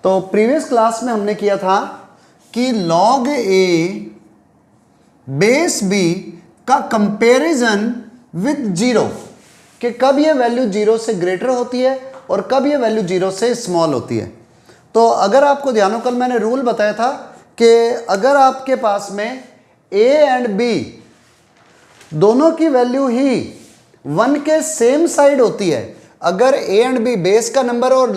तो previous class में हमने किया था कि log a बेस b का कंपैरिजन विद जीरो, कि कब ये वैल्यू जीरो से ग्रेटर होती है और कब ये वैल्यू जीरो से स्मॉल होती है। तो अगर आपको ध्यान हो, कल मैंने रूल बताया था कि अगर आपके पास में a एंड b दोनों की वैल्यू ही 1 के सेम साइड होती है, अगर a एंड b बेस का नंबर और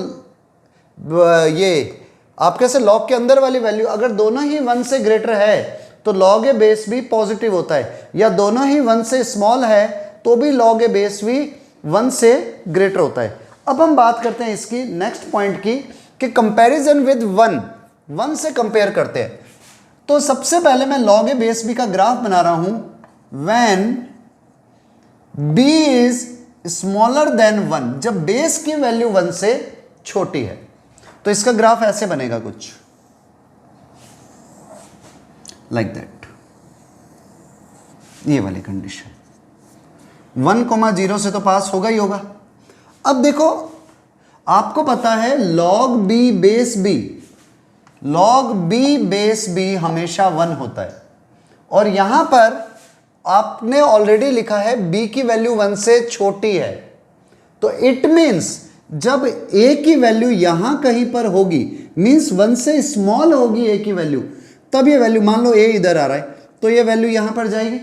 ये आपके से लॉग के अंदर वाली वैल्यू अगर दोनों ही 1 से ग्रेटर है तो log a बेस भी पॉजिटिव होता है, या दोनों ही 1 से स्मॉल है तो भी log a बेस भी 1 से ग्रेटर होता है। अब हम बात करते हैं इसकी नेक्स्ट पॉइंट की कि कंपैरिजन विद 1 से कंपेयर करते हैं। तो सबसे पहले मैं log a बेस b का ग्राफ बना रहा हूं when b is smaller than 1, जब बेस की वैल्यू 1 से छोटी है। तो इसका ग्राफ ऐसे बनेगा कुछ लाइक दैट, ये वाली कंडीशन 1,0 से तो पास होगा ही होगा। अब देखो आपको पता है log b बेस b हमेशा 1 होता है, और यहां पर आपने ऑलरेडी लिखा है b की वैल्यू 1 से छोटी है, तो इट मींस जब a की वैल्यू यहां कहीं पर होगी, मींस 1 से स्मॉल होगी a की वैल्यू, तब ये वैल्यू, मान लो a इधर आ रहा है तो ये वैल्यू यहां पर जाएगी।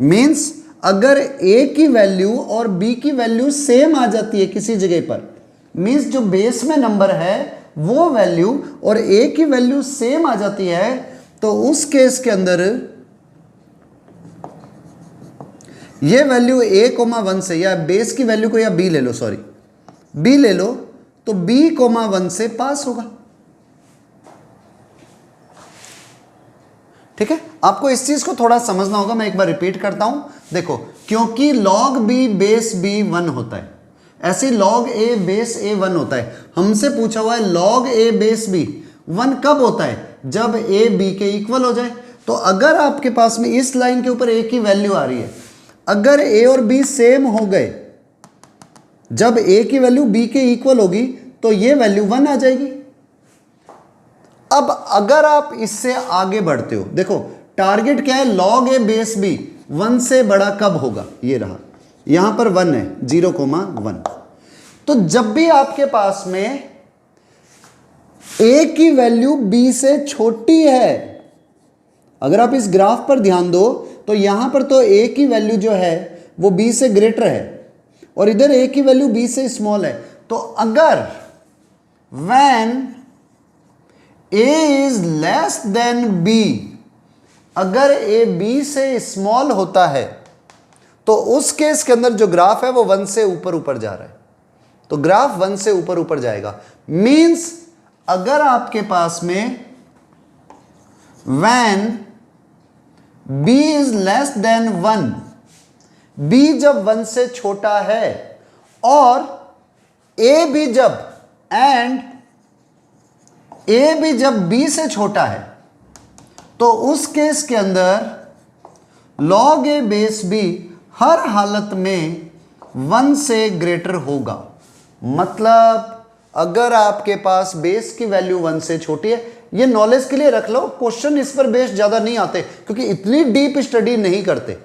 मींस अगर a की वैल्यू और b की वैल्यू सेम आ जाती है किसी जगह पर, मींस जो बेस में नंबर है वो वैल्यू और a की वैल्यू सेम आ जाती है, तो उस केस के अंदर ये वैल्यू a,1 से, या बेस की वैल्यू को या b ले लो, सॉरी b ले लो, तो b,1 से पास होगा। ठीक है, आपको इस चीज को थोड़ा समझना होगा, मैं एक बार रिपीट करता हूं। देखो, क्योंकि log b बेस b 1 होता है, ऐसे log a बेस a 1 होता है। हमसे पूछा हुआ है log a बेस b 1 कब होता है, जब a b के इक्वल हो जाए। तो अगर आपके पास में इस लाइन के ऊपर a की वैल्यू आ रही है, अगर a और b सेम हो गए, जब a की वैल्यू b के इक्वल होगी तो ये वैल्यू 1 आ जाएगी। अब अगर आप इससे आगे बढ़ते हो, देखो टारगेट क्या है, log a बेस b 1 से बड़ा कब होगा, ये रहा, यहां पर 1 है, 0,1। तो जब भी आपके पास में a की वैल्यू b से छोटी है, अगर आप इस ग्राफ पर ध्यान दो तो यहां पर तो a की वैल्यू जो है वो b से ग्रेटर है और इधर a की वैल्यू b से स्मॉल है। तो अगर when a is less than b, अगर a b से स्मॉल होता है तो उस केस के अंदर जो ग्राफ है वो 1 से ऊपर ऊपर जा रहा है, तो ग्राफ 1 से ऊपर ऊपर जाएगा। मींस अगर आपके पास में when b is less than 1, b जब 1 से छोटा है और a भी जब b से छोटा है, तो उस केस के अंदर log a बेस b हर हालत में 1 से ग्रेटर होगा। मतलब अगर आपके पास बेस की वैल्यू 1 से छोटी है, ये नॉलेज के लिए रख लो, क्वेश्चन इस पर बेस्ड ज्यादा नहीं आते क्योंकि इतनी डीप स्टडी नहीं करते,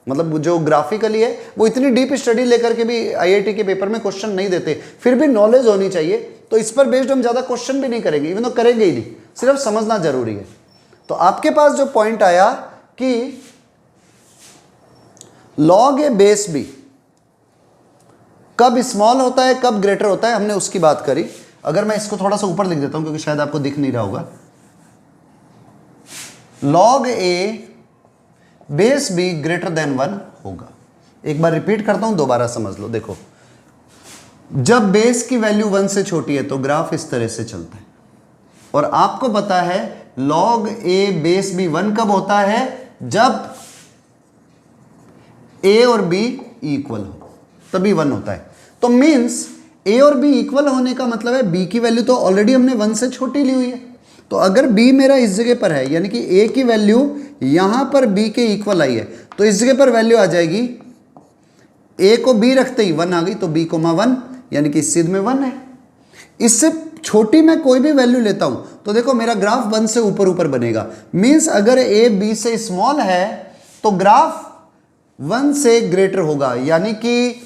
मतलब जो ग्राफिकली है वो इतनी डीप स्टडी लेकर के भी IIT के पेपर में क्वेश्चन नहीं देते, फिर भी नॉलेज होनी चाहिए। तो इस पर बेस्ड हम ज्यादा क्वेश्चन भी नहीं करेंगे, इवन तो करेंगे ही नहीं, सिर्फ समझना जरूरी है। तो आपके पास जो पॉइंट आया कि log a बेस b कब स्मॉल होता है, कब ग्रेटर होता है, हमने उसकी बात करी। अगर मैं इसको थोड़ा सा ऊपर लिख देता हूं क्योंकि शायद आपको दिख नहीं रहा होगा, log a base b greater than 1 होगा। एक बार रिपीट करता हूं, दोबारा समझ लो। देखो, जब बेस की वैल्यू 1 से छोटी है तो ग्राफ इस तरह से चलता है, और आपको पता है log a बेस b 1 कब होता है, जब a और b इक्वल हो, तभी 1 होता है। तो मींस a और b इक्वल होने का मतलब है b की वैल्यू तो ऑलरेडी हमने 1 से छोटी ली हुई है, तो अगर b मेरा इस जगह पर है, यानी कि a की वैल्यू यहां पर b के इक्वल आई है, तो इस जगह पर वैल्यू आ जाएगी, a को b रखते ही 1 आ गई, तो b,1 यानी कि इस सिद्ध में 1 है। इससे छोटी मैं कोई भी वैल्यू लेता हूं तो देखो मेरा ग्राफ 1 से ऊपर ऊपर बनेगा। मींस अगर ए बी से स्मॉल है तो ग्राफ 1 से ग्रेटर होगा, यानी कि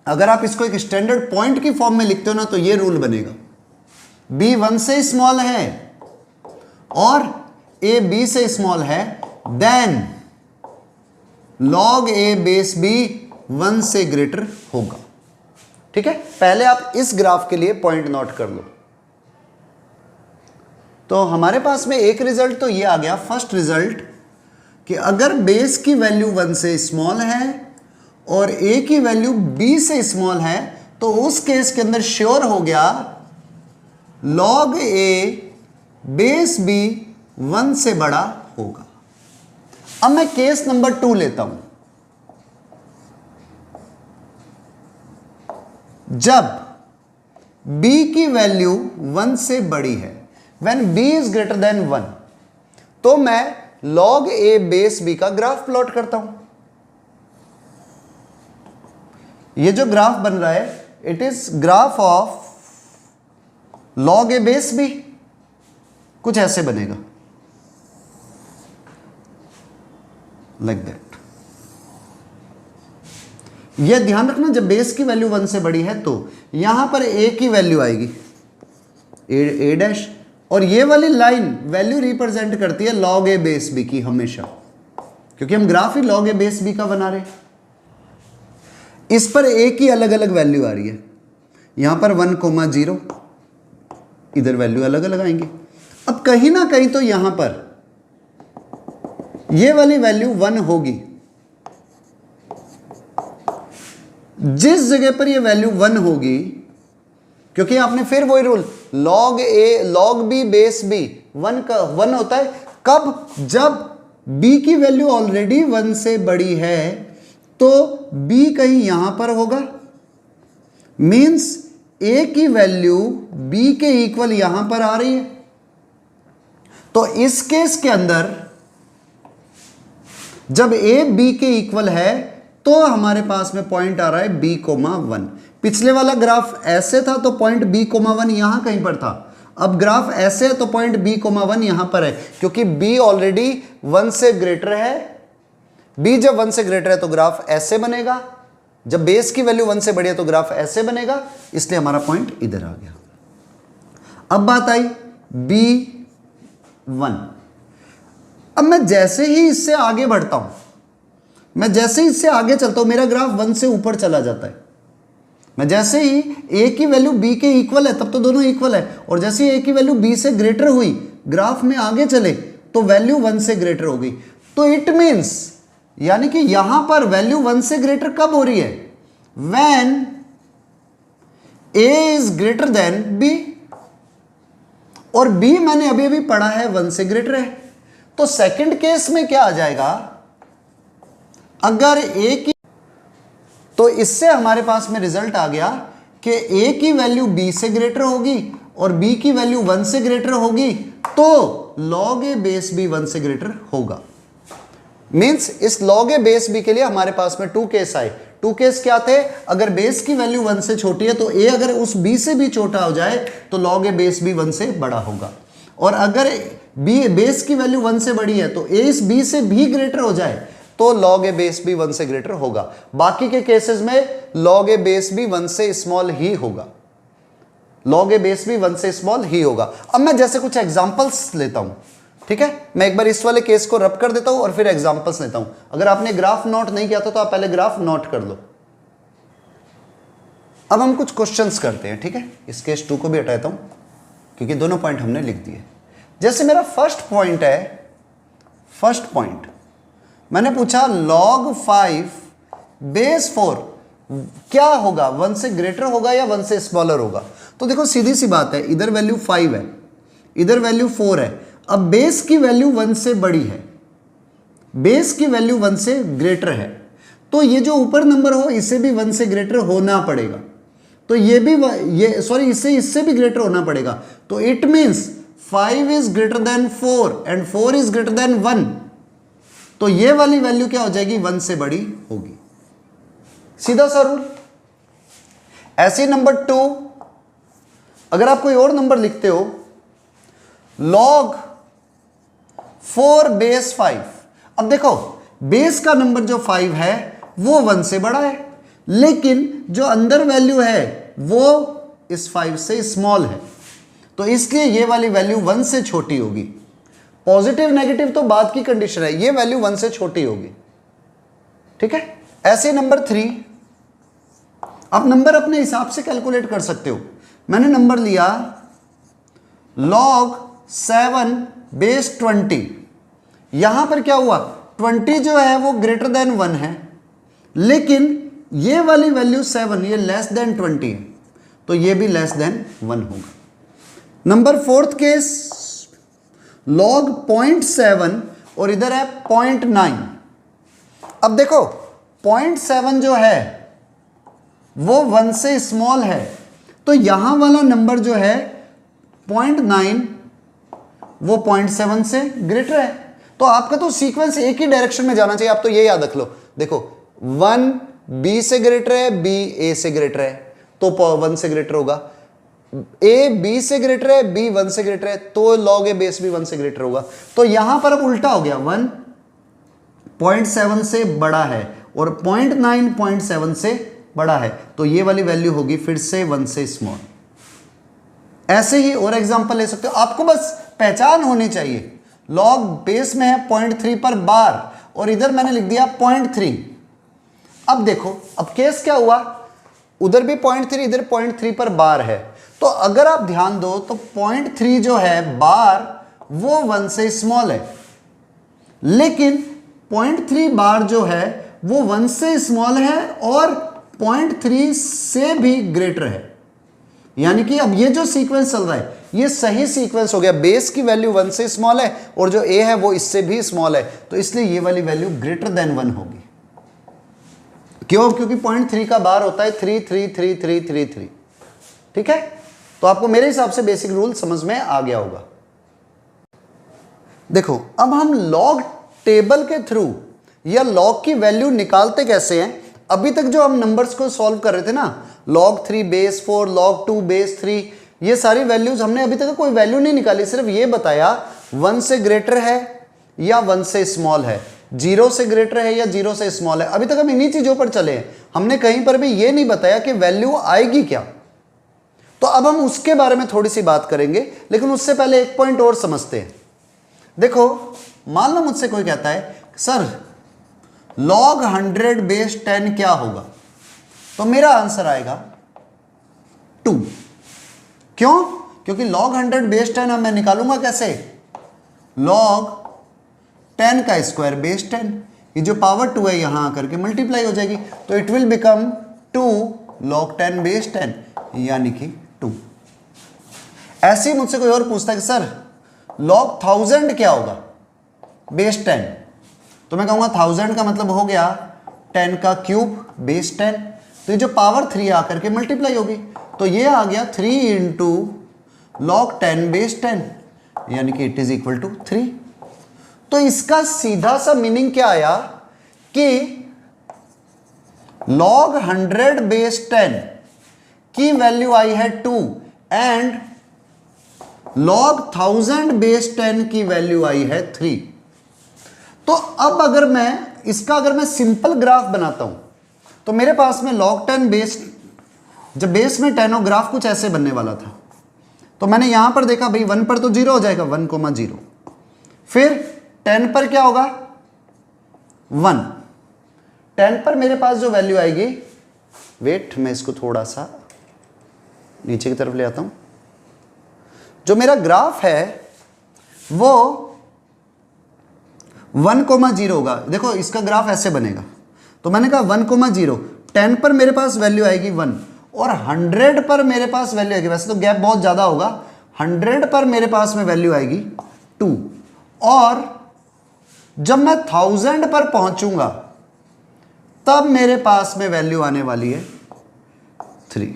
अगर आप इसको एक स्टैंडर्ड पॉइंट की फॉर्म में लिखते हो ना तो ये रूल बनेगा, बी 1 से स्मॉल है और ए बी से स्मॉल है, देन लॉग ए बेस बी 1 से ग्रेटर होगा। ठीक है, पहले आप इस ग्राफ के लिए पॉइंट नोट कर लो। तो हमारे पास में एक रिजल्ट तो ये आ गया, फर्स्ट रिजल्ट, कि अगर बेस की वैल्यू 1 से स्मॉल है और ए की वैल्यू बी से स्मॉल है तो उस केस के अंदर श्योर हो गया लॉग ए बेस बी 1 से बड़ा होगा। अब मैं केस नंबर 2 लेता हूं। जब b की वैल्यू 1 से बड़ी है, when b is greater than 1, तो मैं log a बेस b का ग्राफ प्लॉट करता हूं। ये जो ग्राफ बन रहा है it is graph of log a base b, कुछ ऐसे बनेगा, लाइक दैट। यह ध्यान रखना जब बेस की वैल्यू 1 से बड़ी है तो यहां पर a की वैल्यू आएगी a डैश, और ये वाली लाइन वैल्यू रिप्रेजेंट करती है log a बेस b की हमेशा, क्योंकि हम graph he log a base b का बना रहे हैं। इस पर a की अलग अलग वैल्यू आ रही है, यहां पर 1,0, इधर वैल्यू अलग अलग आएंगे। अब कहीं ना कहीं तो यहां पर ये वाली वैल्यू 1 होगी, जिस जगह पर ये वैल्यू 1 होगी, क्योंकि आपने फिर वही rule log a log b base b 1 होता है कब, जब b की वैल्यू ऑलरेडी 1 से बड़ी है तो b कहीं यहां पर होगा, मींस a की वैल्यू b के इक्वल यहां पर आ रही है। तो इस केस के अंदर जब a b के इक्वल है तो हमारे पास में पॉइंट आ रहा है b, 1। पिछले वाला ग्राफ ऐसे था तो पॉइंट b, 1 यहां कहीं पर था। अब ग्राफ ऐसे है तो पॉइंट b, 1 यहां पर है, क्योंकि b ऑलरेडी 1 से ग्रेटर है। b जब 1 से ग्रेटर है तो ग्राफ ऐसे बनेगा, जब बेस की वैल्यू 1 से बड़ी है तो ग्राफ ऐसे बनेगा, इसलिए हमारा पॉइंट इधर आ गया। अब बात आई b1। अब मैं जैसे ही इससे आगे बढ़ता हूं, मैं जैसे ही इससे आगे चलता हूं, मेरा ग्राफ 1 से ऊपर चला जाता है। मैं जैसे ही a की वैल्यू b के इक्वल है, तब तो दोनों इक्वल है, और जैसे ही a की वैल्यू b से ग्रेटर हुई, ग्राफ में आगे चले तो वैल्यू 1 से ग्रेटर हो गई। तो इट मीन्स, यानी कि यहां पर वैल्यू 1 से ग्रेटर कब हो रही है, when a is greater than b, और b मैंने अभी अभी पढ़ा है 1 से ग्रेटर है। तो सेकंड केस में क्या आ जाएगा, अगर a की, तो इससे हमारे पास में रिजल्ट आ गया कि a की वैल्यू b से ग्रेटर होगी और b की वैल्यू 1 से ग्रेटर होगी, तो log a बेस b 1 से ग्रेटर होगा। मींस इस log a बेस b के लिए हमारे पास में 2 केस आए। 2 केस क्या थे, अगर बेस की वैल्यू 1 से छोटी है तो a अगर उस b से भी छोटा हो जाए तो log a बेस b 1 से बड़ा होगा, और अगर b बेस की वैल्यू 1 से बड़ी है तो a इस b से भी ग्रेटर हो जाए तो log a बेस b 1 से ग्रेटर होगा। बाकी के केसेस में log a बेस b 1 से स्मॉल ही होगा, log a बेस b 1 से स्मॉल ही होगा। अब मैं जैसे कुछ एग्जांपल्स लेता हूं, ठीक है, मैं एक बार इस वाले केस को रब कर देता हूं और फिर एग्जांपल्स लेता हूं। अगर आपने ग्राफ नोट नहीं किया था तो आप पहले ग्राफ नोट कर लो। अब हम कुछ क्वेश्चंस करते हैं, ठीक है, इस केस 2 को भी हटाता हूं क्योंकि दोनों पॉइंट हमने लिख दिए। जैसे मेरा फर्स्ट पॉइंट है, फर्स्ट पॉइंट मैंने पूछा log 5 बेस 4 क्या होगा, 1 से ग्रेटर होगा या 1 से स्मॉलर होगा। तो देखो सीधी सी बात है, इधर वैल्यू 5 है, इधर वैल्यू 4 है। अब बेस की वैल्यू 1 से बड़ी है, बेस की वैल्यू 1 से ग्रेटर है, तो ये जो ऊपर नंबर हो इसे भी 1 से ग्रेटर होना पड़ेगा, तो ये भी इससे भी ग्रेटर होना पड़ेगा। तो it means 5 is greater than 4 and 4 is greater than 1, तो ये वाली वैल्यू क्या हो जाएगी, 1 से बड़ी होगी। सीधा सा रूल। ऐसे नंबर 2, अगर आप कोई और नंबर लिखते हो log 4 बेस 5, अब देखो बेस का नंबर जो 5 है वो 1 से बड़ा है, लेकिन जो अंदर वैल्यू है वो इस 5 से स्मॉल है, तो इसलिए ये वाली वैल्यू 1 से छोटी होगी। पॉजिटिव नेगेटिव तो बाद की कंडीशन है, ये वैल्यू 1 से छोटी होगी। ठीक है, ऐसे नंबर 3 आप नंबर अपने हिसाब से कैलकुलेट कर सकते हो। मैंने नंबर लिया log 7 बेस 20, यहां पर क्या हुआ 20 जो है वो ग्रेटर देन 1 है, लेकिन ये वाली वैल्यू 7 ये लेस देन 20 है, तो ये भी लेस देन 1 होगा। नंबर 4th केस log 0.7 और इधर है 0.9। अब देखो 0.7 जो है वो 1 से स्मॉल है, तो यहां वाला नंबर जो है 0.9 वो 0.7 से ग्रेटर है। तो आपका तो सीक्वेंस एक ही डायरेक्शन में जाना चाहिए, आप तो ये याद रख लो। देखो 1 बी से ग्रेटर है, बी ए से ग्रेटर है, तो 1 से ग्रेटर होगा। ए बी से ग्रेटर है, बी 1 से ग्रेटर है, तो log ए बेस भी 1 से ग्रेटर होगा। तो यहां पर अब उल्टा हो गया, 1 0.7 से बड़ा है और 0.9 0.7 से बड़ा है, तो ये वाली वैल्यू होगी फिर से 1 से स्मॉल। ऐसे ही और एग्जांपल ले सकते हो, आपको बस पहचान होनी चाहिए। log बेस में है 0.3 पर बार और इधर मैंने लिख दिया 0.3। अब देखो अब केस क्या हुआ, उधर भी 0.3 इधर 0.3 पर बार है, तो अगर आप ध्यान दो तो 0.3 जो है बार वो 1 से स्मॉल है, लेकिन 0.3 बार जो है वो 1 से स्मॉल है और 0.3 से भी ग्रेटर है। यानी कि अब ये जो सीक्वेंस चल रहा है ये सही सीक्वेंस हो गया। बेस की वैल्यू 1 से स्मॉल है और जो ए है वो इससे भी स्मॉल है, तो इसलिए ये वाली वैल्यू ग्रेटर देन 1 होगी। क्यों? क्योंकि 0.3 का बार होता है 3 3 3 3 3 3। ठीक है, तो आपको मेरे हिसाब से बेसिक रूल समझ में आ गया होगा। देखो अब हम लॉग टेबल के थ्रू या लॉग की वैल्यू निकालते कैसे हैं। अभी तक जो हम नंबर्स को सॉल्व कर रहे थे ना, log 3 बेस 4, log 2 बेस 3, ये सारी वैल्यूज हमने अभी तक कोई वैल्यू नहीं निकाली, सिर्फ ये बताया 1 से ग्रेटर है या 1 से स्मॉल है, 0 से ग्रेटर है या 0 से स्मॉल है। अभी तक हम इन्हीं चीजों पर चले हैं, हमने कहीं पर भी ये नहीं बताया कि वैल्यू आएगी क्या। तो अब हम उसके बारे में थोड़ी सी बात करेंगे, लेकिन उससे पहले एक पॉइंट और समझते हैं। देखो मान लो मुझसे कोई कहता है सर log 100 बेस 10 क्या होगा, तो मेरा आंसर आएगा 2। क्यों? क्योंकि log 100 बेस 10 अब मैं निकालूंगा कैसे, log 10 का स्क्वायर बेस 10, ये जो पावर 2 है यहां आकर के मल्टीप्लाई हो जाएगी, तो it will become 2 log 10 base 10 यानी कि 2। ऐसे ही मुझसे कोई और पूछता है कि सर log 1000 क्या होगा बेस 10, तो मैं कहूंगा 1000 का मतलब हो गया 10 का क्यूब बेस 10, तो ये जो पावर 3 आकर के मल्टीप्लाई होगी, तो ये आ गया 3 इंटू log 10 बेस 10 यानी कि इट इज इक्वल टू 3। तो इसका सीधा सा मीनिंग क्या आया कि log 100 बेस 10 की वैल्यू आई है 2 एंड log 1000 बेस 10 की वैल्यू आई है 3। तो अब अगर मैं सिंपल ग्राफ बनाता हूं तो मेरे पास में log 10 बेस, जब बेस में 10 हो ग्राफ कुछ ऐसे बनने वाला था, तो मैंने यहां पर देखा भाई 1 पर तो 0 हो जाएगा 1,0, फिर 10 पर क्या होगा 1, 10 पर मेरे पास जो वैल्यू आएगी, वेट मैं इसको थोड़ा सा नीचे की तरफ ले आता हूं, जो मेरा ग्राफ है वो 1,0 होगा। देखो इसका ग्राफ ऐसे बनेगा, तो मैंने कहा 1,0, 10 पर मेरे पास वैल्यू आएगी 1 और 100 पर मेरे पास वैल्यू आएगी, वैसे तो गैप बहुत ज़्यादा होगा, 100 पर मेरे पास में वैल्यू आएगी 2 और जब मैं 1000 पर पहुंचूंगा तब मेरे पास में वैल्यू आने वाली है 3।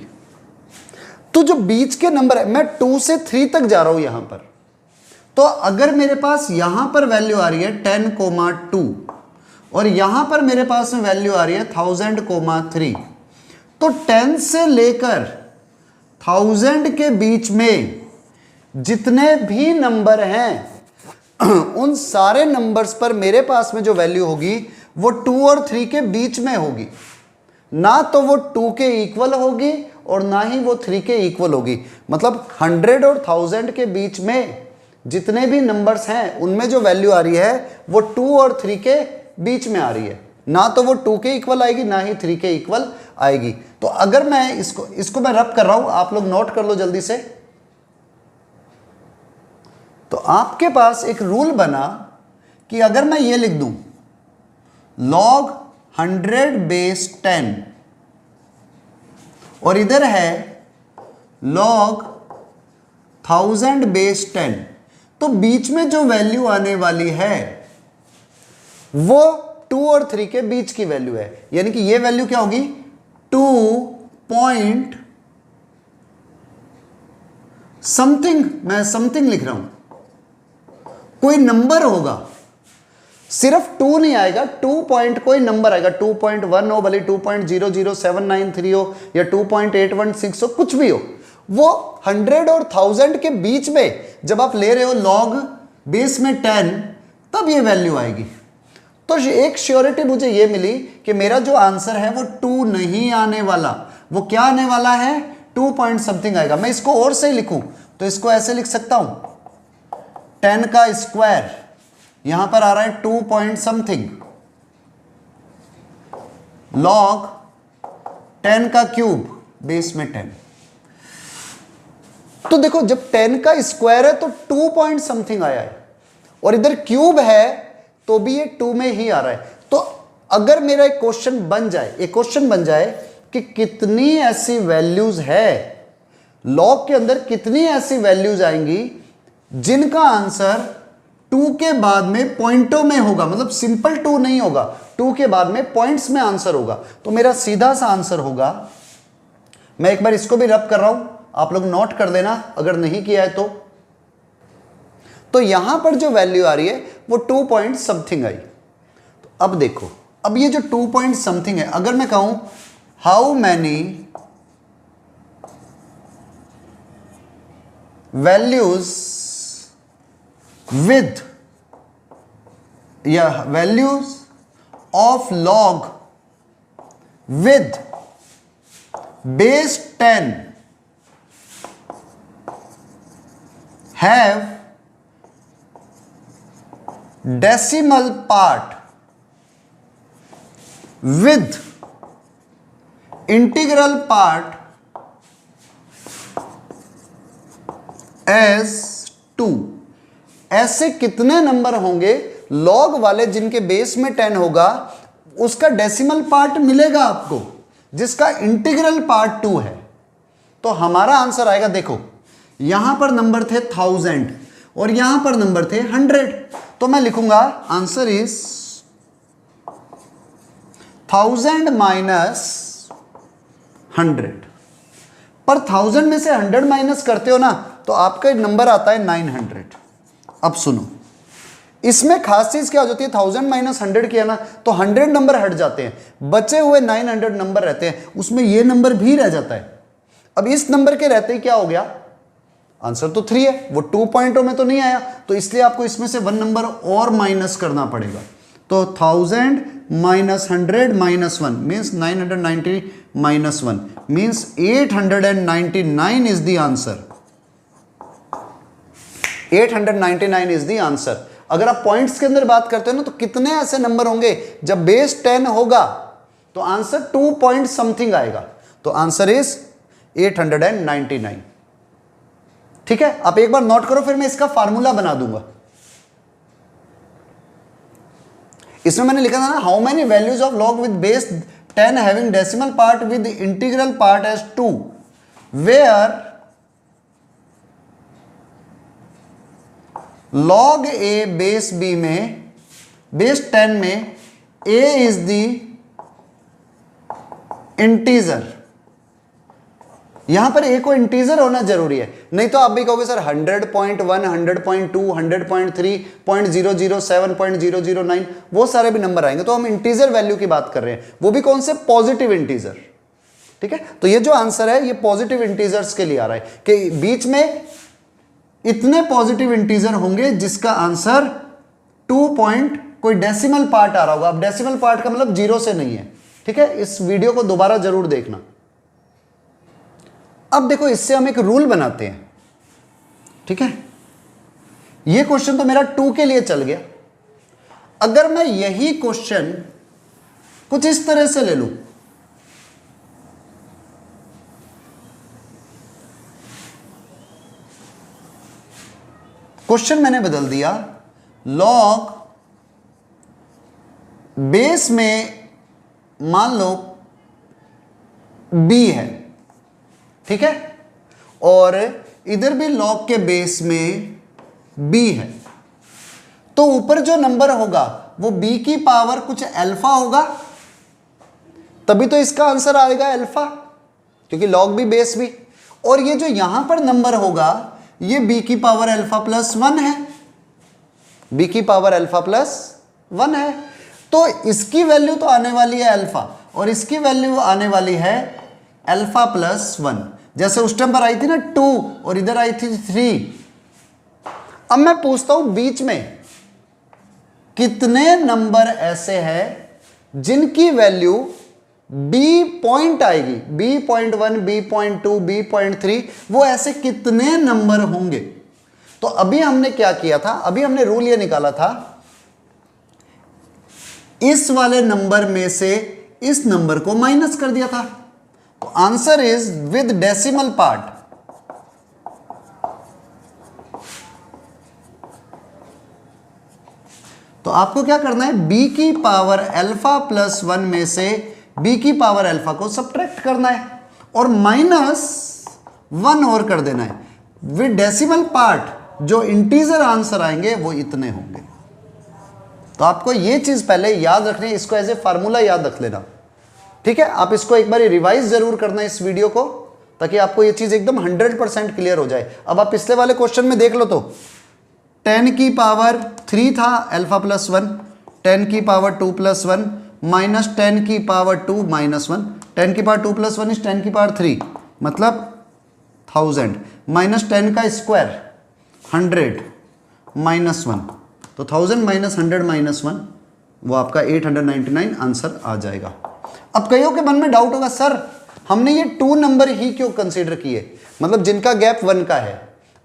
तो जो बीच के नंबर है, मैं 2 से 3 तक जा रहा हूं यहां पर, तो अगर मेरे पास यहां पर वैल्यू आ रही है 10,2 और यहां पर मेरे पास में वैल्यू आ रही है 1000,3, तो 10 से लेकर 1000 के बीच में जितने भी नंबर हैं उन सारे नंबर्स पर मेरे पास में जो वैल्यू होगी वो 2 और 3 के बीच में होगी। ना तो वो 2 के इक्वल होगी और ना ही वो 3 के इक्वल होगी। मतलब 100 और 1000 के बीच में जितने भी नंबर्स हैं उनमें जो वैल्यू आ रही है वो 2 और 3 के बीच में आ रही है। ना तो वो 2 के इक्वल आएगी ना ही 3 के इक्वल आएगी। तो अगर मैं इसको मैं रब कर रहा हूं, आप लोग नोट कर लो जल्दी से। तो आपके पास एक रूल बना कि अगर मैं ये लिख दूं log 100 बेस 10 और इधर है log 1000 बेस 10, तो बीच में जो वैल्यू आने वाली है वो 2 और 3 के बीच की वैल्यू है। यानी कि ये वैल्यू क्या होगी 2 पॉइंट समथिंग, मैं समथिंग लिख रहा हूं, कोई नंबर होगा। सिर्फ 2 नहीं आएगा, 2 पॉइंट कोई नंबर आएगा, 2.1 हो, भले 2.00793 हो या 2.816 हो, कुछ भी हो, वो 100 और 1000 के बीच में जब आप ले रहे हो log बेस में 10 तब ये वैल्यू आएगी। तो एक श्योरिटी मुझे ये मिली कि मेरा जो आंसर है वो 2 नहीं आने वाला, वो क्या आने वाला है 2 पॉइंट समथिंग आएगा। मैं इसको और सही लिखूं तो इसको ऐसे लिख सकता हूं 10 का स्क्वायर, यहां पर आ रहा है 2 पॉइंट समथिंग, log 10 का क्यूब बेस में 10। तो देखो जब 10 का स्क्वायर है तो 2 पॉइंट समथिंग आया है और इधर क्यूब है तो भी ये 2 में ही आ रहा है। तो अगर मेरा एक क्वेश्चन बन जाए कि कितनी ऐसी वैल्यूज है लॉग के अंदर, कितनी ऐसी वैल्यूज आएंगी जिनका आंसर 2 के बाद में पॉइंटों में होगा, मतलब सिंपल 2 नहीं होगा, 2 के बाद में पॉइंट्स में आंसर होगा। तो मेरा सीधा सा आंसर होगा, मैं एक बार इसको भी रब कर रहा हूं, आप लोग नोट कर देना अगर नहीं किया है तो यहां पर जो वैल्यू आ रही है वो 2 पॉइंट समथिंग आई। तो अब देखो, अब ये जो 2 पॉइंट समथिंग है, अगर मैं कहूं हाउ मैनी वैल्यूज विद या values of log with base 10 have decimal part with integral part as 2। ऐसे कितने नंबर होंगे लॉग वाले जिनके बेस में 10 होगा, उसका डेसिमल पार्ट मिलेगा आपको जिसका इंटीग्रल पार्ट 2 है। तो हमारा आंसर आएगा, देखो यहां पर नंबर थे 1000 और यहां पर नंबर थे 100, तो मैं लिखूंगा आंसर इज 1000 माइनस 100। पर 1000 में से 100 माइनस करते हो ना तो आपका नंबर आता है 900। अब सुनो, इसमें खास चीज क्या हो जाती है, 1000 माइनस 100 किया ना तो 100 नंबर हट जाते हैं, बचे हुए 900 नंबर रहते हैं, उसमें ये नंबर भी रह जाता है। अब इस नंबर के रहते ही क्या हो गया, आंसर तो 3 है, वो 2 पॉइंटों में तो नहीं आया, तो इसलिए आपको इसमें से 1 नंबर और माइनस करना पड़ेगा। तो 1000 minus 100 minus 1 means 990 minus 1 means 899 is the answer. 899 is the answer. अगर आप पॉइंट्स के अंदर बात करते हो ना तो कितने ऐसे नंबर होंगे जब बेस 10 होगा तो आंसर 2 पॉइंट समथिंग आएगा, तो आंसर इज 899। ठीक है, आप एक बार नोट करो, फिर मैं इसका फार्मूला बना दूंगा। इसमें मैंने लिखा था ना, how many values of log with base 10 having decimal part with integral part as 2 where log a base b में बेस 10 में a इज द इंटीजर। यहां पर a को इंटीजर होना जरूरी है, नहीं तो आप भी कहोगे सर 100.1 100.2 100.3 0.007 0.009 वो सारे भी नंबर आएंगे, तो हम इंटीजर वैल्यू की बात कर रहे हैं, वो भी कौन से, पॉजिटिव इंटीजर। ठीक है, तो ये जो आंसर है ये पॉजिटिव इंटीजर्स के लिए आ रहा है कि बीच में इतने पॉजिटिव इंटीजर होंगे जिसका आंसर 2 पॉइंट कोई डेसिमल पार्ट आ रहा होगा। अब डेसिमल पार्ट का मतलब 0 से नहीं है, ठीक है, इस वीडियो को दोबारा जरूर देखना। अब देखो इससे हम एक रूल बनाते हैं, ठीक है, ये क्वेश्चन तो मेरा 2 के लिए चल गया। अगर मैं यही क्वेश्चन कुछ इस तरह से ले लूं, क्वेश्चन मैंने बदल दिया, लॉग बेस में मान लो b है, ठीक है, और इधर भी लॉग के बेस में b है, तो ऊपर जो नंबर होगा वो b की पावर कुछ अल्फा होगा, तभी तो इसका आंसर आएगा अल्फा, क्योंकि लॉग भी बेस भी। और ये जो यहां पर नंबर होगा ये b की पावर अल्फा प्लस 1 है, b की पावर अल्फा प्लस 1 है, तो इसकी वैल्यू तो आने वाली है अल्फा और इसकी वैल्यू आने वाली है अल्फा प्लस 1। जैसे उस टाइम पर आई थी ना 2 और इधर आई थी 3। अब मैं पूछता हूं बीच में कितने नंबर ऐसे हैं जिनकी वैल्यू b पॉइंट आएगी, b.1, b.2, b.3, वो ऐसे कितने नंबर होंगे। तो अभी हमने क्या किया था, अभी हमने रूल ये निकाला था, इस वाले नंबर में से इस नंबर को माइनस कर दिया था। तो answer is with decimal part. तो आपको क्या करना है, b की पावर अल्फा प्लस 1 में से b की पावर अल्फा को सब्ट्रैक्ट करना है और -1 और कर देना है। विद डेसिमल पार्ट जो इंटीजर आंसर आएंगे वो इतने होंगे। तो आपको ये चीज पहले याद रखनी है, इसको एज ए फार्मूला याद रख लेना, ठीक है। आप इसको एक बार रिवाइज जरूर करना इस वीडियो को, ताकि आपको ये चीज एकदम 100% क्लियर हो जाए। अब आप पिछले वाले क्वेश्चन में देख लो तो 10 की पावर 3 था अल्फा प्लस 1, 10 की पावर 2 प्लस 1 माइनस 10 की पावर 2 माइनस 1, 10 की पावर 2 प्लस 1 इज 10 की पावर 3, मतलब 1000 माइनस 10 का स्क्वायर 100 माइनस 1, तो 1000 माइनस 100 माइनस 1 वो आपका 899 आंसर आ जाएगा। अब कईयों के मन में डाउट होगा, सर हमने ये 2 नंबर ही क्यों कंसीडर किए, मतलब जिनका गैप 1 का है।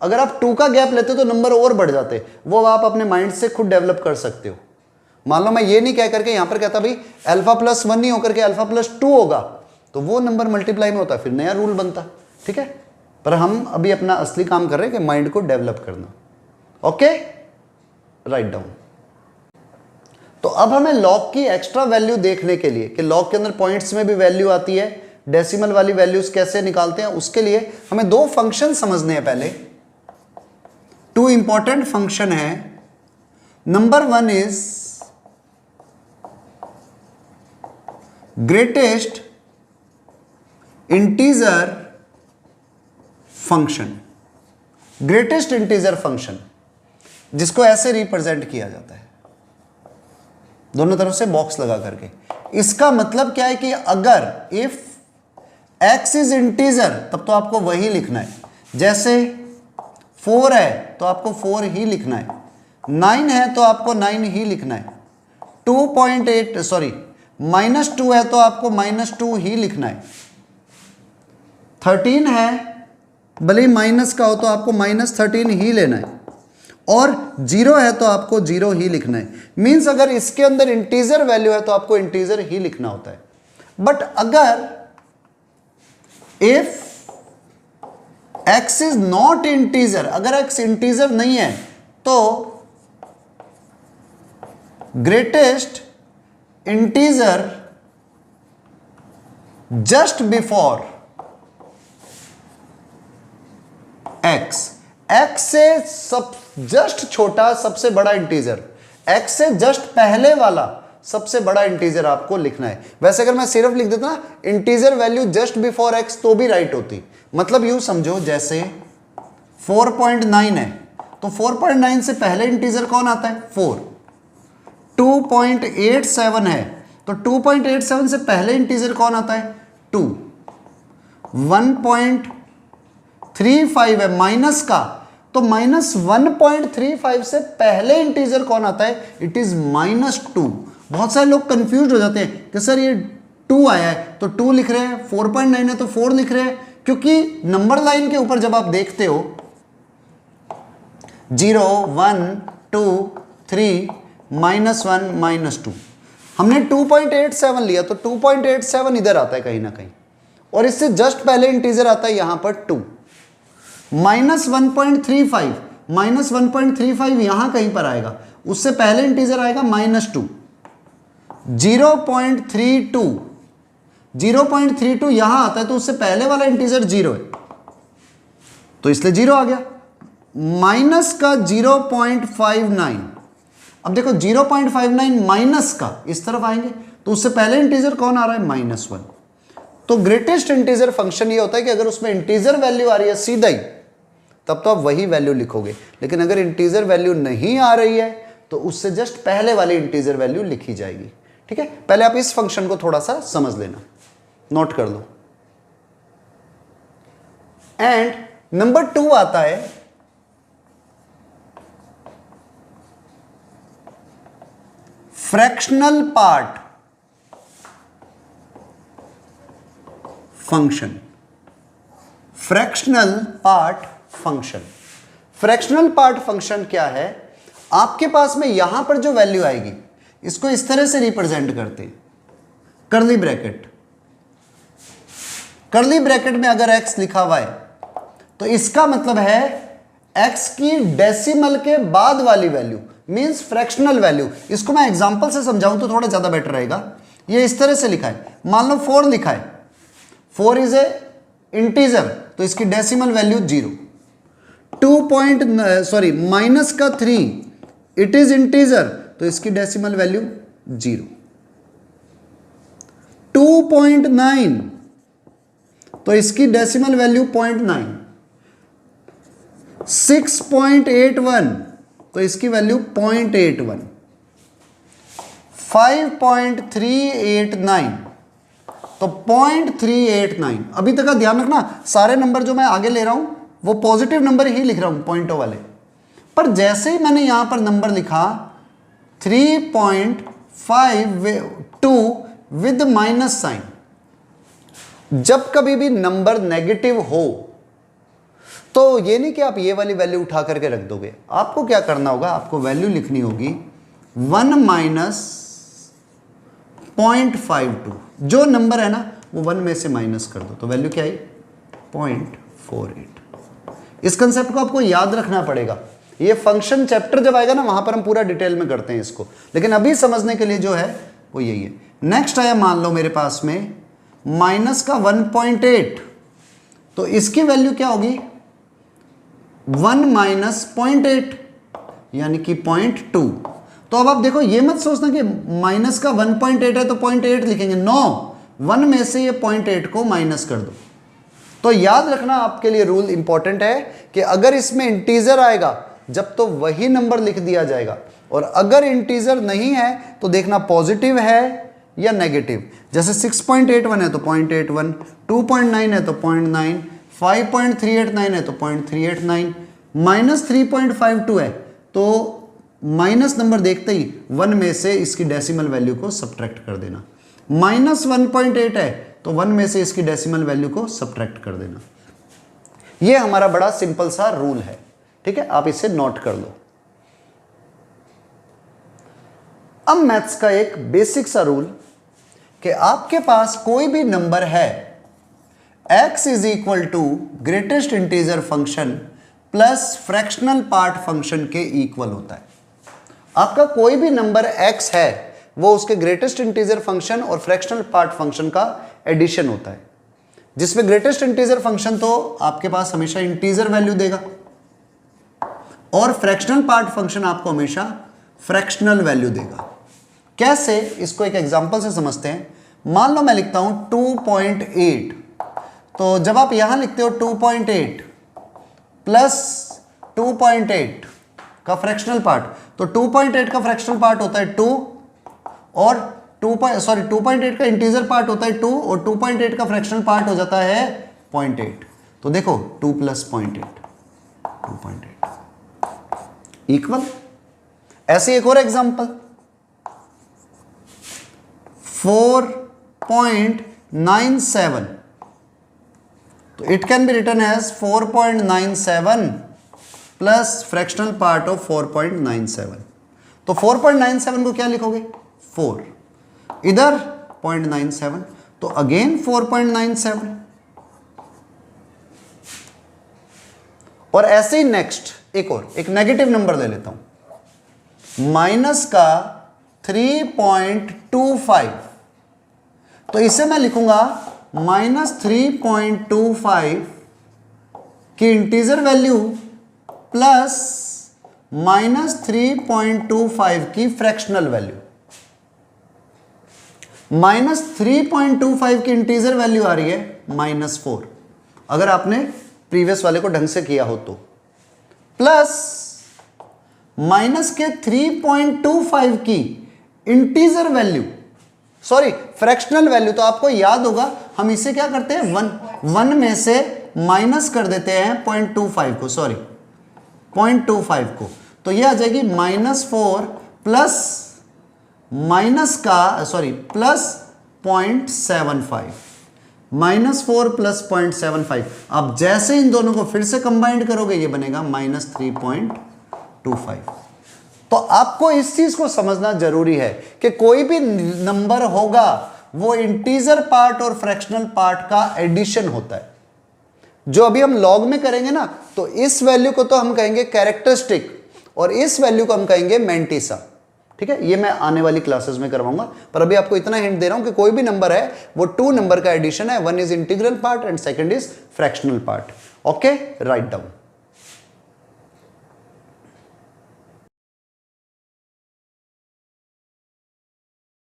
अगर आप 2 का गैप लेते तो नंबर और बढ़ जाते, वो आप अपने माइंड से खुद डेवलप कर सकते हो। मान लो मैं ये नहीं कह करके यहां पर कहता भाई अल्फा प्लस 1 नहीं होकर के अल्फा प्लस 2 होगा, तो वो नंबर मल्टीप्लाई में होता, फिर नया रूल बनता, ठीक है। पर हम अभी अपना असली काम कर रहे हैं कि माइंड को डेवलप करना। Okay, write down. तो अब हमें लॉग की एक्स्ट्रा वैल्यू देखने के लिए कि लॉग के अंदर पॉइंट्स में भी वैल्यू आती है, डेसिमल वाली वैल्यूज कैसे निकालते हैं, उसके लिए हमें 2 फंक्शन समझने हैं। पहले 2 इंपॉर्टेंट फंक्शन है। Number 1 is greatest integer function, greatest integer function, जिसको ऐसे रिप्रेजेंट किया जाता है दोनों तरफ से बॉक्स लगा करके। इसका मतलब क्या है कि अगर इफ x इज इंटीजर तब तो आपको वही लिखना है, जैसे 4 है तो आपको 4 ही लिखना है, 9 है तो आपको 9 ही लिखना है, 2.8 सॉरी -2 है तो आपको -2 ही लिखना है, 13 है भले ही माइनस का हो तो आपको -13 ही लेना है, और 0 है तो आपको 0 ही लिखना है। मीन्स अगर इसके अंदर इंटीजर वैल्यू है तो आपको इंटीजर ही लिखना होता है। बट अगर if x is not integer, अगर x इंटीजर नहीं है तो greatest integer just before x, x से सब जस्ट छोटा सबसे बड़ा इंटीजर, x से जस्ट पहले वाला सबसे बड़ा इंटीजर आपको लिखना है। वैसे अगर मैं सिर्फ लिख देता ना integer value just before x तो भी राइट होती। मतलब यूं समझो जैसे 4.9 है तो 4.9 से पहले इंटीजर कौन आता है, 4। 2.87 है तो 2.87 से पहले इंटीजर कौन आता है, 2। 1.35 है माइनस का, तो माइनस 1.35 से पहले इंटीजर कौन आता है? It is -2। बहुत सारे लोग कंफ्यूज हो जाते हैं कि सर ये 2 आया है तो 2 लिख रहे हैं, 4.9 है तो 4 लिख रहे हैं, क्योंकि नंबर लाइन के ऊपर जब आप देखते हो 0 1 2 3 -1 -2, हमने 2.87 लिया तो 2.87 इधर आता है कहीं ना कहीं, और इससे जस्ट पहले इंटीजर आता है यहां पर 2। -1.35 यहां कहीं पर आएगा, उससे पहले इंटीजर आएगा -2। 0.32 यहां आता है तो उससे पहले वाला इंटीजर 0 है, तो इसलिए 0 आ गया। माइनस का 0.59, अब देखो 0.59 माइनस का इस तरफ आएंगे तो उससे पहले इंटीजर कौन आ रहा है? -1। तो ग्रेटेस्ट इंटीजर फंक्शन ये होता है कि अगर उसमें इंटीजर वैल्यू आ रही है सीधा ही, तब तो आप वही वैल्यू लिखोगे, लेकिन अगर इंटीजर वैल्यू नहीं आ रही है तो उससे जस्ट पहले वाली इंटीजर वैल्यू लिखी जाएगी। ठीक है, पहले आप इस फंक्शन को थोड़ा सा समझ लेना, नोट कर लो। एंड नंबर 2 आता है fractional part function. Fractional part function, fractional part function क्या है? आपके पास में यहां पर जो वैल्यू आएगी इसको इस तरह से रिप्रेजेंट करते हैं, कर्ली ब्रैकेट। कर्ली ब्रैकेट में अगर x लिखा हुआ है तो इसका मतलब है x की डेसिमल के बाद वाली वैल्यू, मींस फ्रैक्शनल वैल्यू। इसको मैं एग्जांपल से समझाऊं तो थोड़ा ज्यादा बेटर रहेगा। ये इस तरह से लिखा है, मान लो 4 लिखा है, 4 इज ए इंटीजर तो इसकी डेसिमल वैल्यू 0। माइनस का 3 इट इज इंटीजर तो इसकी डेसिमल वैल्यू 0। 2.9 तो इसकी डेसिमल वैल्यू 0.9। 6.81 तो इसकी वैल्यू 0.81। 5.389 तो 0.389। अभी तक का ध्यान रखना, सारे नंबर जो मैं आगे ले रहा हूं वो पॉजिटिव नंबर ही लिख रहा हूं पॉइंटों वाले, पर जैसे ही मैंने यहां पर नंबर लिखा 3.52 विद माइनस साइन, जब कभी भी नंबर नेगेटिव हो तो ये नहीं कि आप ये वाली वैल्यू उठा करके रख दोगे, आपको क्या करना होगा, आपको वैल्यू लिखनी होगी 1 माइनस 0.52। जो नंबर है ना वो 1 में से माइनस कर दो तो वैल्यू क्या आई? 0.48। इस कंसेप्ट को आपको याद रखना पड़ेगा। ये फंक्शन चैप्टर जब आएगा ना वहां पर हम पूरा डिटेल में करते हैं इसको, लेकिन अभी समझने के लिए जो है वो यही है। नेक्स्ट आया, मान लो मेरे पास में माइनस का 1.8 तो इसकी वैल्यू क्या होगी? 1 माइनस 0.8 यानी कि 0.2। तो अब आप देखो, ये मत सोचना कि माइनस का 1.8 है तो 0.8 लिखेंगे, नो, 1 में से ये 0.8 को माइनस कर दो। तो याद रखना, आपके लिए रूल इंपॉर्टेंट है कि अगर इसमें इंटीजर आएगा जब तो वही नंबर लिख दिया जाएगा, और अगर इंटीजर नहीं है तो देखना पॉजिटिव है या नेगेटिव। जैसे 6.81 है तो 0.81, 2.9 है तो 0.9, 5.389 है तो 0.389, माइनस 3.52 है तो माइनस नंबर देखते ही 1 में से इसकी डेसिमल वैल्यू को सब्ट्रैक्ट कर देना। माइनस 1.8 है तो 1 में से इसकी डेसिमल वैल्यू को सब्ट्रैक्ट कर देना। यह हमारा बड़ा सिंपल सा रूल है, ठीक है, आप इसे नोट कर लो। अब मैथ्स का एक बेसिक सा रूल कि आपके पास कोई भी नंबर है x is equal to greatest integer function plus fractional part function के इक्वल होता है। आपका कोई भी नंबर x है वो उसके ग्रेटेस्ट इंटीजर फंक्शन और फ्रैक्शनल पार्ट फंक्शन का एडिशन होता है, जिसमें ग्रेटेस्ट इंटीजर फंक्शन तो आपके पास हमेशा इंटीजर वैल्यू देगा और फ्रैक्शनल पार्ट फंक्शन आपको हमेशा फ्रैक्शनल वैल्यू देगा। कैसे, इसको एक एग्जांपल से समझते हैं। मान लो मैं लिखता हूं 2.8, तो जब आप यहां लिखते हो 2.8 प्लस 2.8 का फ्रैक्शनल पार्ट, तो 2.8 का फ्रैक्शनल पार्ट होता है 2 और 2.8 का इंटीजर पार्ट होता है 2 और 2.8 का फ्रैक्शनल पार्ट हो जाता है 0.8, तो देखो 2 प्लस 0.8 2.8 इक्वल। ऐसे एक और एग्जांपल 4.97, तो it can be written as 4.97 plus fractional part of 4.97। तो 4.97 को क्या लिखोगे 4, इधर 0.97, तो अगेन 4.97। और ऐसे ही नेक्स्ट एक नेगेटिव नंबर ले लेता हूं, माइनस का 3.25, तो इसे मैं लिखूंगा -3.25 की इंटीजर वैल्यू प्लस -3.25 की फ्रैक्शनल वैल्यू। -3.25 की इंटीजर वैल्यू आ रही है -4, अगर आपने प्रीवियस वाले को ढंग से किया हो तो, प्लस माइनस के 3.25 की integer value, sorry fractional value. तो आपको याद होगा हम इसे क्या करते हैं 1 में से माइनस कर देते हैं 0.25 को, सॉरी 0.25 को, तो ये आ जाएगी -4 प्लस माइनस का सॉरी प्लस 0.75, -4 प्लस 0.75। आप जैसे इन दोनों को फिर से कंबाइंड करोगे ये बनेगा -3.25। तो आपको इस चीज को समझना जरूरी है कि कोई भी नंबर होगा वो इंटीजर पार्ट और फ्रैक्शनल पार्ट का एडिशन होता है। जो अभी हम लॉग में करेंगे ना, तो इस वैल्यू को तो हम कहेंगे कैरेक्टरिस्टिक और इस वैल्यू को हम कहेंगे मैंटिसा। ठीक है, ये मैं आने वाली क्लासेस में करवाऊंगा, पर अभी आपको इतना हिंट दे रहा हूं कि कोई भी नंबर है वो 2 नंबर का एडिशन है, 1 is integral part and second is fractional part. Okay, write down.